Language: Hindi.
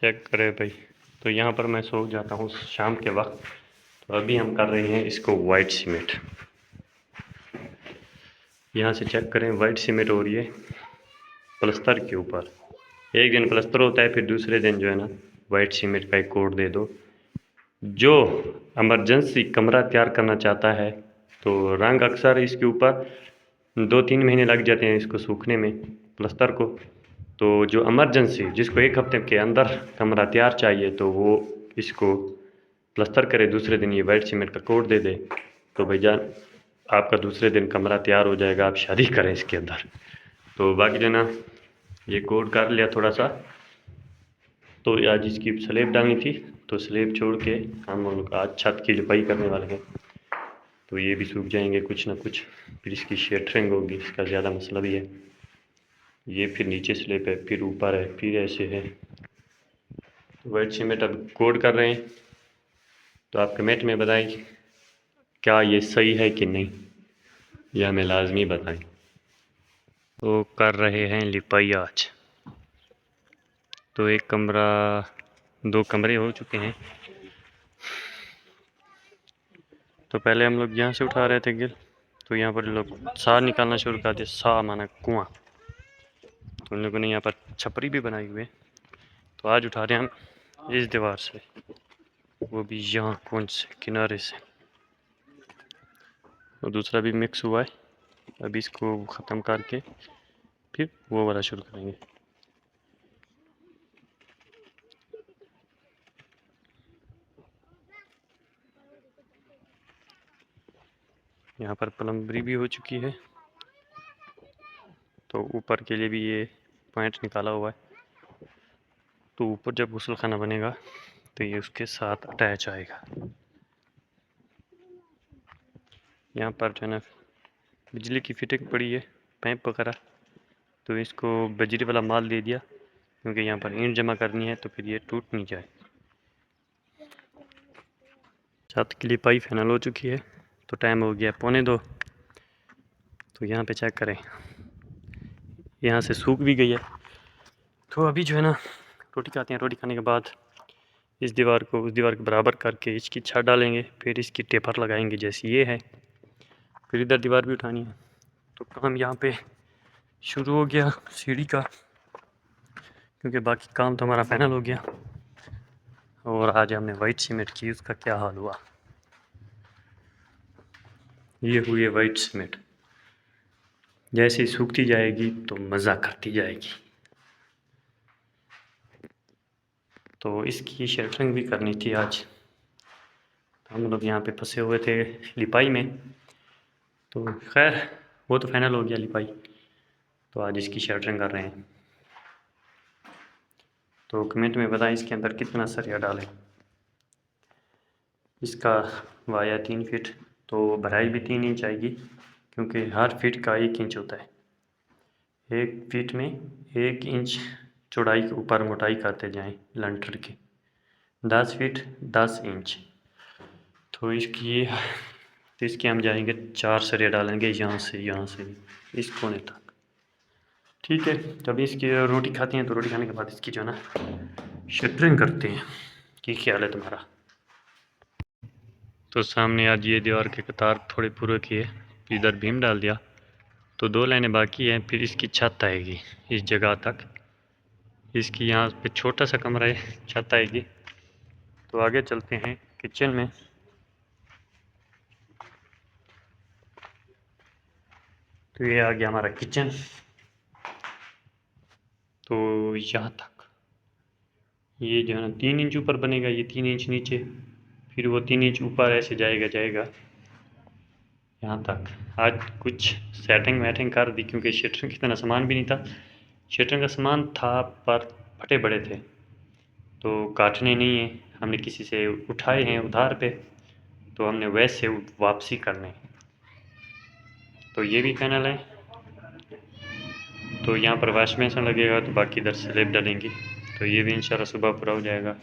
चेक करें भाई। तो यहाँ पर मैं सो जाता हूँ शाम के वक्त। तो अभी हम कर रहे हैं इसको वाइट सीमेंट। यहाँ से चेक करें, वाइट सीमेंट हो रही है प्लस्तर के ऊपर। एक दिन प्लस्तर होता है, फिर दूसरे दिन जो है ना वाइट सीमेंट का एक कोट दे दो। जो इमरजेंसी कमरा तैयार करना चाहता है तो रंग अक्सर इसके ऊपर 2-3 महीने लग जाते हैं इसको सूखने में, प्लस्तर को। तो जो इमरजेंसी जिसको 1 हफ्ते के अंदर कमरा तैयार चाहिए तो वो इसको प्लस्तर करे, दूसरे दिन ये वाइट सीमेंट का कोट दे दे, तो भाईजान आपका दूसरे दिन कमरा तैयार हो जाएगा, आप शादी करें इसके अंदर। तो बाकी जो ना ये कोट कर लिया थोड़ा सा। तो आज इसकी स्लेब डालनी थी, तो स्लेब छोड़ के हम आज छत की लिपाई करने वाले हैं। तो ये भी सूख जाएंगे कुछ ना कुछ, फिर इसकी शेटरिंग होगी, इसका ज़्यादा मसला भी है। ये फिर नीचे स्लेब है, फिर ऊपर है, फिर ऐसे है। तो वाइट सीमेंट अब कोट कर रहे हैं। तो आप कमेंट में बताएं क्या ये सही है कि नहीं, यह हमें लाजमी बताएं। तो कर रहे हैं लिपाई आज। तो एक कमरा, 2 कमरे हो चुके हैं। तो पहले हम लोग यहाँ से उठा रहे थे गिल, तो यहाँ पर लोग सा निकालना शुरू कर दिया। सा माना कुआं। तो उन लोगों ने यहाँ पर छपरी भी बनाई हुई है। तो आज उठा रहे हैं हम इस दीवार से, वो भी यहाँ कौन से किनारे से। और दूसरा भी मिक्स हुआ है। अभी इसको ख़त्म करके फिर वो वाला शुरू करेंगे। यहाँ पर प्लम्बरी भी हो चुकी है। तो ऊपर के लिए भी ये पॉइंट निकाला हुआ है। तो ऊपर जब गुस्ल खाना बनेगा तो ये उसके साथ अटैच आएगा। यहाँ पर जो है ना बिजली की फिटिंग पड़ी है, पाइप वगैरह। तो इसको बजरी वाला माल दे दिया, क्योंकि यहाँ पर ईंट जमा करनी है तो फिर ये टूट नहीं जाए। छत की लिपाई फाइनल हो चुकी है। तो टाइम हो गया 1:45। तो यहाँ पे चेक करें, यहाँ से सूख भी गई है। तो अभी जो है ना रोटी खाते हैं, रोटी खाने के बाद इस दीवार को उस दीवार के बराबर करके इसकी छत डालेंगे, फिर इसकी टेपर लगाएंगे जैसी ये है। फिर इधर दीवार भी उठानी है। तो काम यहाँ पे शुरू हो गया सीढ़ी का, क्योंकि बाकी काम तो हमारा फाइनल हो गया। और आज हमने वाइट सीमेंट की, उसका क्या हाल हुआ। ये हुई है वाइट सीमेंट, जैसे ही सूखती जाएगी तो मज़ा करती जाएगी। तो इसकी शेल्टरिंग भी करनी थी आज। हम लोग यहाँ पे फंसे हुए थे लिपाई में। तो खैर वो तो फाइनल हो गया लिपाई। तो आज इसकी शेल्टरिंग कर रहे हैं। तो कमेंट में बताएं इसके अंदर कितना सरिया डालें। इसका वाया 3 फीट, तो भराई भी 3 इंच आएगी, क्योंकि हर फीट का 1 इंच होता है। 1 फीट में 1 इंच चौड़ाई के ऊपर मोटाई करते जाएं लंटर की। 10 फीट 10 इंच। तो इसके हम जाएंगे 4 सरिया डालेंगे, यहाँ से इस कोने तक। ठीक है, जब इसकी रोटी खाते हैं तो रोटी खाने के बाद इसकी जो है ना शटरिंग करते हैं। क्या ख्याल है तुम्हारा। तो सामने आज ये दीवार के कतार थोड़े पूरे किए, इधर भीम डाल दिया। तो 2 लाइनें बाकी हैं, फिर इसकी छत आएगी इस जगह तक। इसकी यहाँ पे छोटा सा कमरा है, छत आएगी। तो आगे चलते हैं किचन में। तो ये आ गया हमारा किचन। तो यहाँ तक ये जो है ना 3 इंच ऊपर बनेगा, ये 3 इंच नीचे, फिर वो 3 इंच ऊपर, ऐसे जाएगा यहाँ तक। आज कुछ सेटिंग वेटिंग कर दी, क्योंकि शटरिंग की इतना सामान भी नहीं था। शटरिंग का सामान था पर फटे बड़े थे, तो काटने नहीं है, हमने किसी से उठाए हैं उधार पे, तो हमने वैसे वापसी करने। तो ये भी फाइनल है। तो यहाँ पर वॉश बेसिन लगेगा, तो बाकी इधर स्लैब डालेंगे। तो ये भी इंशाल्लाह सुबह पूरा हो जाएगा।